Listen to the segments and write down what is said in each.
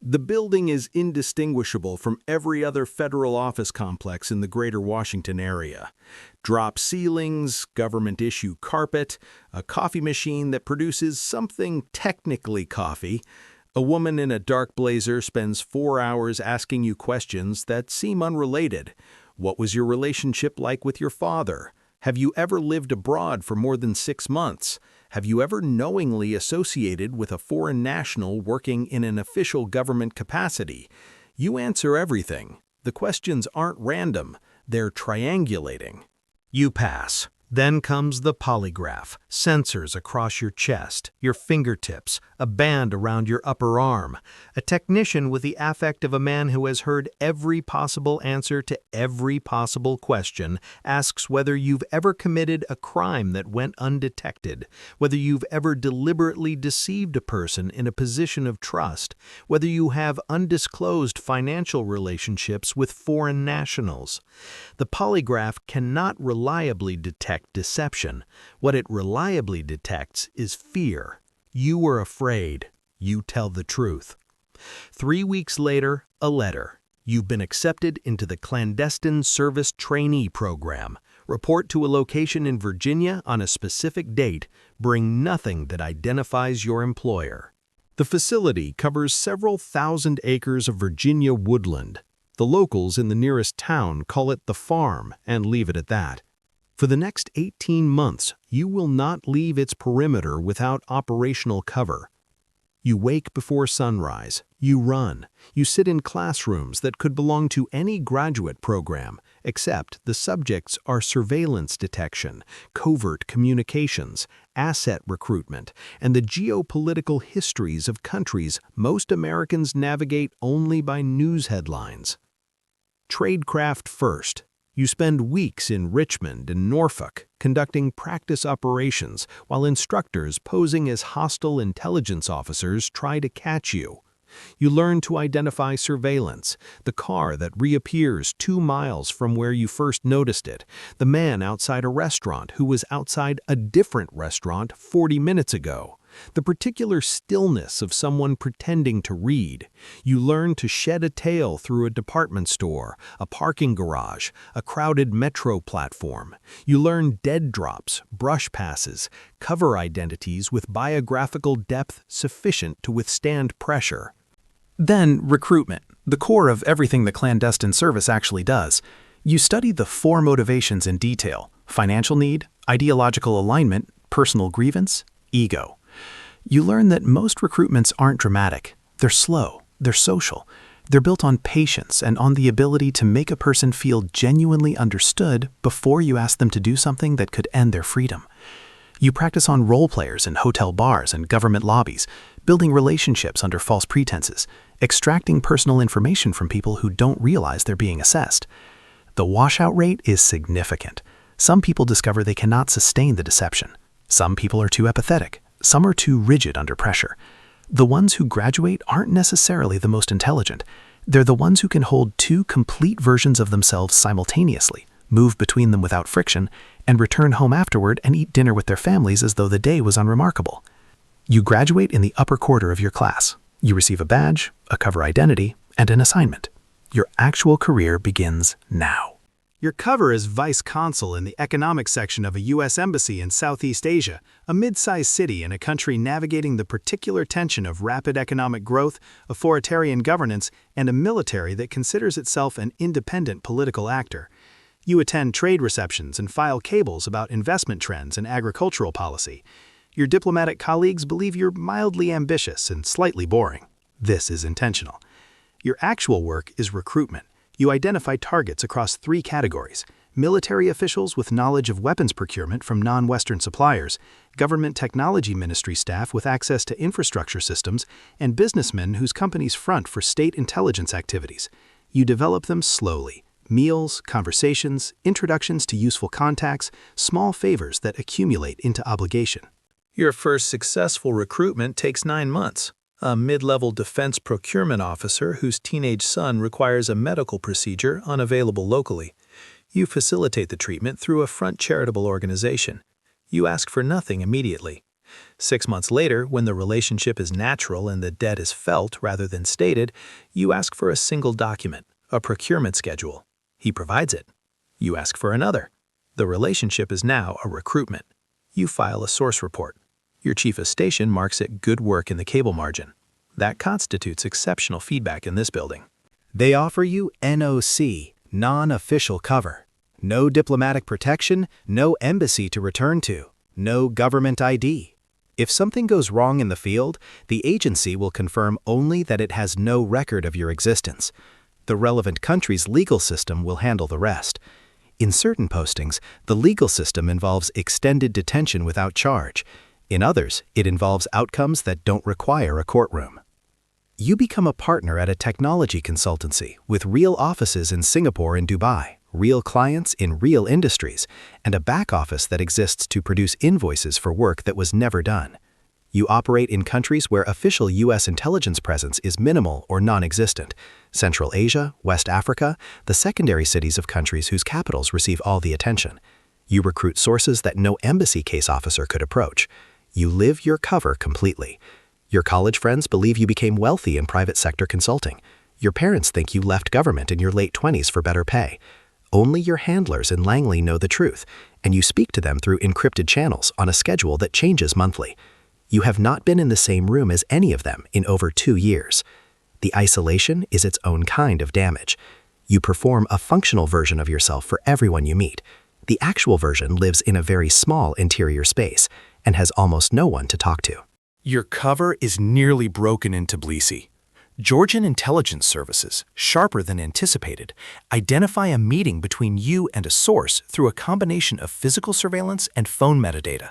The building is indistinguishable from every other federal office complex in the greater Washington area. Drop ceilings, government-issue carpet, a coffee machine that produces something technically coffee. A woman in a dark blazer spends 4 hours asking you questions that seem unrelated. What was your relationship like with your father? Have you ever lived abroad for more than 6 months? Have you ever knowingly associated with a foreign national working in an official government capacity? You answer everything. The questions aren't random, they're triangulating. You pass. Then comes the polygraph, sensors across your chest, your fingertips, a band around your upper arm. A technician with the affect of a man who has heard every possible answer to every possible question asks whether you've ever committed a crime that went undetected, whether you've ever deliberately deceived a person in a position of trust, whether you have undisclosed financial relationships with foreign nationals. The polygraph cannot reliably detect deception. What it reliably detects is fear. You were afraid. You tell the truth. 3 weeks later, a letter. You've been accepted into the clandestine service trainee program. Report to a location in Virginia on a specific date. Bring nothing that identifies your employer. The facility covers several thousand acres of Virginia woodland. The locals in the nearest town call it the farm and leave it at that. For the next 18 months, you will not leave its perimeter without operational cover. You wake before sunrise, you run, you sit in classrooms that could belong to any graduate program, except the subjects are surveillance detection, covert communications, asset recruitment, and the geopolitical histories of countries most Americans navigate only by news headlines. Tradecraft first. You spend weeks in Richmond and Norfolk conducting practice operations while instructors posing as hostile intelligence officers try to catch you. You learn to identify surveillance, the car that reappears 2 miles from where you first noticed it, the man outside a restaurant who was outside a different restaurant 40 minutes ago. The particular stillness of someone pretending to read. You learn to shed a tail through a department store, a parking garage, a crowded metro platform. You learn dead drops, brush passes, cover identities with biographical depth sufficient to withstand pressure. Then, recruitment, the core of everything the clandestine service actually does. You study the 4 motivations in detail: financial need, ideological alignment, personal grievance, ego. You learn that most recruitments aren't dramatic. They're slow, they're social. They're built on patience and on the ability to make a person feel genuinely understood before you ask them to do something that could end their freedom. You practice on role players in hotel bars and government lobbies, building relationships under false pretenses, extracting personal information from people who don't realize they're being assessed. The washout rate is significant. Some people discover they cannot sustain the deception. Some people are too apathetic. Some are too rigid under pressure. The ones who graduate aren't necessarily the most intelligent. They're the ones who can hold 2 complete versions of themselves simultaneously, move between them without friction, and return home afterward and eat dinner with their families as though the day was unremarkable. You graduate in the upper quarter of your class. You receive a badge, a cover identity, and an assignment. Your actual career begins now. Your cover is vice consul in the economics section of a U.S. embassy in Southeast Asia, a mid-sized city in a country navigating the particular tension of rapid economic growth, authoritarian governance, and a military that considers itself an independent political actor. You attend trade receptions and file cables about investment trends and agricultural policy. Your diplomatic colleagues believe you're mildly ambitious and slightly boring. This is intentional. Your actual work is recruitment. You identify targets across 3 categories: military officials with knowledge of weapons procurement from non-Western suppliers, government technology ministry staff with access to infrastructure systems, and businessmen whose companies front for state intelligence activities. You develop them slowly: meals, conversations, introductions to useful contacts, small favors that accumulate into obligation. Your first successful recruitment takes 9 months. A mid-level defense procurement officer whose teenage son requires a medical procedure unavailable locally. You facilitate the treatment through a front charitable organization. You ask for nothing immediately. 6 months later, when the relationship is natural and the debt is felt rather than stated, you ask for a single document, a procurement schedule. He provides it. You ask for another. The relationship is now a recruitment. You file a source report. Your chief of station marks it good work in the cable margin. That constitutes exceptional feedback in this building. They offer you NOC, non-official cover. No diplomatic protection, no embassy to return to, no government ID. If something goes wrong in the field, the agency will confirm only that it has no record of your existence. The relevant country's legal system will handle the rest. In certain postings, the legal system involves extended detention without charge. In others, it involves outcomes that don't require a courtroom. You become a partner at a technology consultancy with real offices in Singapore and Dubai, real clients in real industries, and a back office that exists to produce invoices for work that was never done. You operate in countries where official U.S. intelligence presence is minimal or non-existent: Central Asia, West Africa, the secondary cities of countries whose capitals receive all the attention. You recruit sources that no embassy case officer could approach. You live your cover completely. Your college friends believe you became wealthy in private sector consulting. Your parents think you left government in your late 20s for better pay. Only your handlers in Langley know the truth, and you speak to them through encrypted channels on a schedule that changes monthly. You have not been in the same room as any of them in over 2 years. The isolation is its own kind of damage. You perform a functional version of yourself for everyone you meet. The actual version lives in a very small interior space and has almost no one to talk to. Your cover is nearly broken in Tbilisi. Georgian intelligence services, sharper than anticipated, identify a meeting between you and a source through a combination of physical surveillance and phone metadata.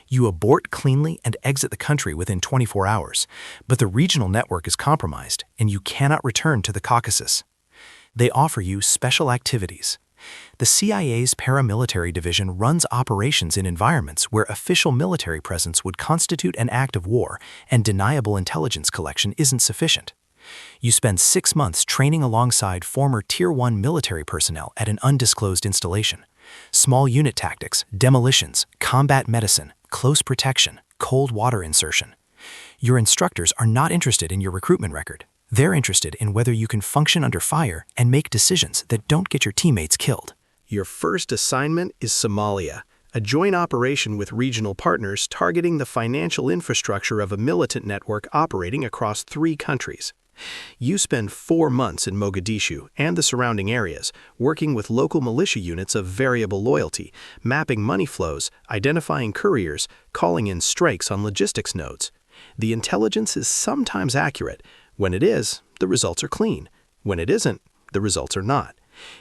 You abort cleanly and exit the country within 24 hours, but the regional network is compromised and you cannot return to the Caucasus. They offer you special activities. The CIA's paramilitary division runs operations in environments where official military presence would constitute an act of war and deniable intelligence collection isn't sufficient. You spend 6 months training alongside former Tier 1 military personnel at an undisclosed installation. Small unit tactics, demolitions, combat medicine, close protection, cold water insertion. Your instructors are not interested in your recruitment record. They're interested in whether you can function under fire and make decisions that don't get your teammates killed. Your first assignment is Somalia, a joint operation with regional partners targeting the financial infrastructure of a militant network operating across 3 countries. You spend 4 months in Mogadishu and the surrounding areas, working with local militia units of variable loyalty, mapping money flows, identifying couriers, calling in strikes on logistics nodes. The intelligence is sometimes accurate. When it is, the results are clean. When it isn't, the results are not.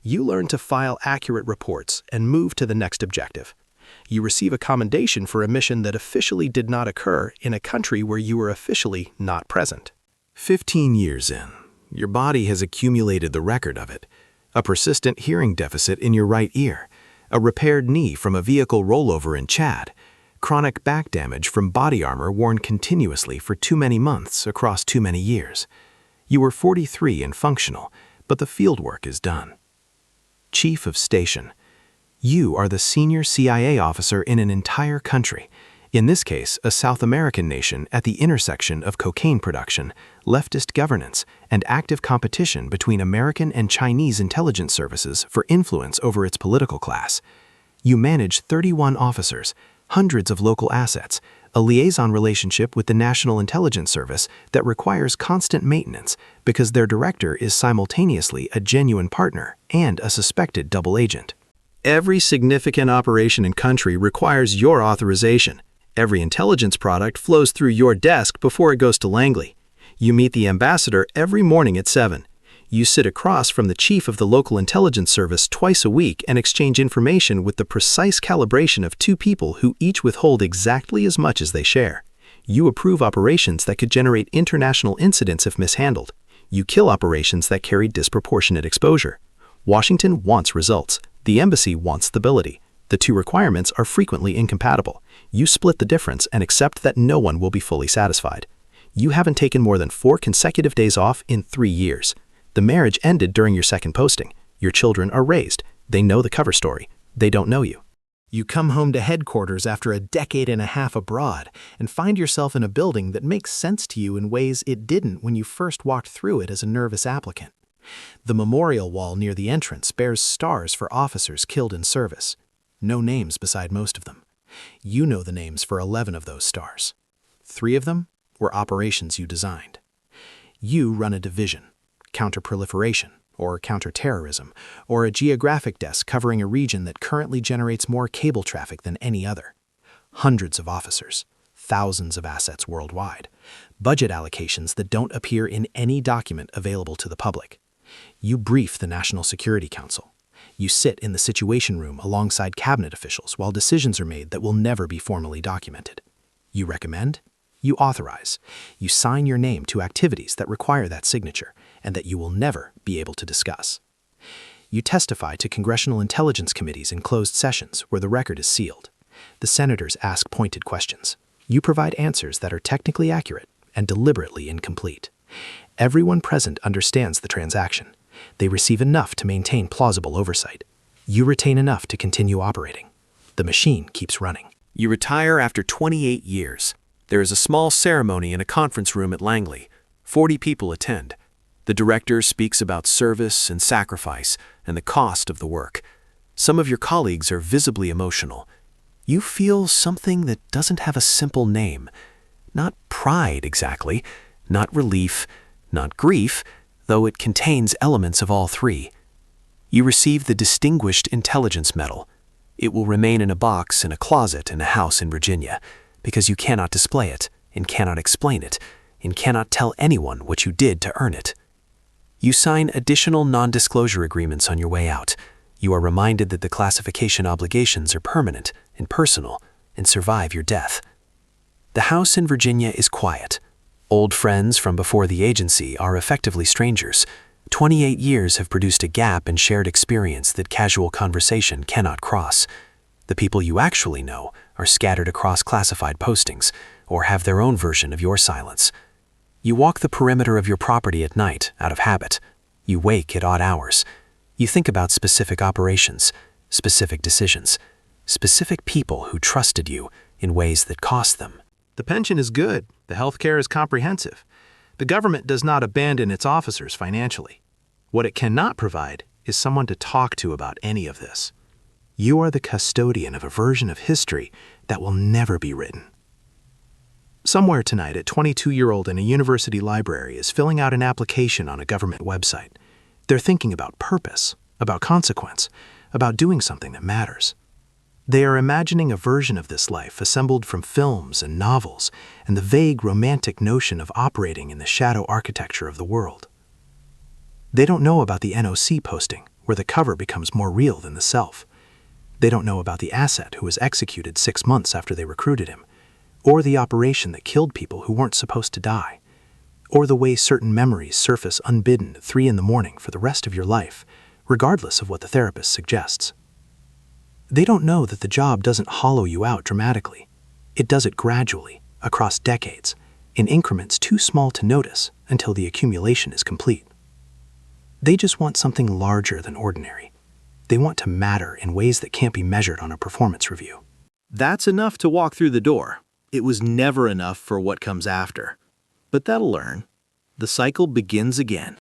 You learn to file accurate reports and move to the next objective. You receive a commendation for a mission that officially did not occur in a country where you were officially not present. 15 years in, your body has accumulated the record of it. A persistent hearing deficit in your right ear, a repaired knee from a vehicle rollover in Chad, chronic back damage from body armor worn continuously for too many months across too many years. You were 43 and functional, but the field work is done. Chief of Station. You are the senior CIA officer in an entire country, in this case, a South American nation at the intersection of cocaine production, leftist governance, and active competition between American and Chinese intelligence services for influence over its political class. You manage 31 officers, hundreds of local assets, a liaison relationship with the National Intelligence Service that requires constant maintenance because their director is simultaneously a genuine partner and a suspected double agent. Every significant operation and country requires your authorization. Every intelligence product flows through your desk before it goes to Langley. You meet the ambassador every morning at 7. You sit across from the chief of the local intelligence service twice a week and exchange information with the precise calibration of 2 people who each withhold exactly as much as they share. You approve operations that could generate international incidents if mishandled. You kill operations that carry disproportionate exposure. Washington wants results. The embassy wants stability. The 2 requirements are frequently incompatible. You split the difference and accept that no one will be fully satisfied. You haven't taken more than 4 consecutive days off in 3 years. The marriage ended during your second posting. Your children are raised. They know the cover story. They don't know you. You come home to headquarters after a decade and a half abroad and find yourself in a building that makes sense to you in ways it didn't when you first walked through it as a nervous applicant. The memorial wall near the entrance bears stars for officers killed in service. No names beside most of them. You know the names for 11 of those stars. 3 of them were operations you designed. You run a division, counterproliferation, or counterterrorism, or a geographic desk covering a region that currently generates more cable traffic than any other. Hundreds of officers, thousands of assets worldwide, budget allocations that don't appear in any document available to the public. You brief the National Security Council. You sit in the Situation Room alongside cabinet officials while decisions are made that will never be formally documented. You recommend, you authorize, you sign your name to activities that require that signature and that you will never be able to discuss. You testify to congressional intelligence committees in closed sessions where the record is sealed. The senators ask pointed questions. You provide answers that are technically accurate and deliberately incomplete. Everyone present understands the transaction. They receive enough to maintain plausible oversight. You retain enough to continue operating. The machine keeps running. You retire after 28 years. There is a small ceremony in a conference room at Langley. 40 people attend. The director speaks about service and sacrifice and the cost of the work. Some of your colleagues are visibly emotional. You feel something that doesn't have a simple name. Not pride exactly, not relief, not grief, though it contains elements of all three. You receive the Distinguished Intelligence Medal. It will remain in a box in a closet in a house in Virginia, because you cannot display it, and cannot explain it, and cannot tell anyone what you did to earn it. You sign additional non-disclosure agreements on your way out. You are reminded that the classification obligations are permanent and personal and survive your death. The house in Virginia is quiet. Old friends from before the agency are effectively strangers. 28 years have produced a gap in shared experience that casual conversation cannot cross. The people you actually know are scattered across classified postings or have their own version of your silence. You walk the perimeter of your property at night out of habit. You wake at odd hours. You think about specific operations, specific decisions, specific people who trusted you in ways that cost them. The pension is good. The health care is comprehensive. The government does not abandon its officers financially. What it cannot provide is someone to talk to about any of this. You are the custodian of a version of history that will never be written. Somewhere tonight, a 22-year-old in a university library is filling out an application on a government website. They're thinking about purpose, about consequence, about doing something that matters. They are imagining a version of this life assembled from films and novels and the vague romantic notion of operating in the shadow architecture of the world. They don't know about the NOC posting, where the cover becomes more real than the self. They don't know about the asset who was executed 6 months after they recruited him, or the operation that killed people who weren't supposed to die, or the way certain memories surface unbidden at 3 a.m. for the rest of your life, regardless of what the therapist suggests. They don't know that the job doesn't hollow you out dramatically. It does it gradually, across decades, in increments too small to notice until the accumulation is complete. They just want something larger than ordinary. They want to matter in ways that can't be measured on a performance review. That's enough to walk through the door. It was never enough for what comes after. But that'll learn. The cycle begins again.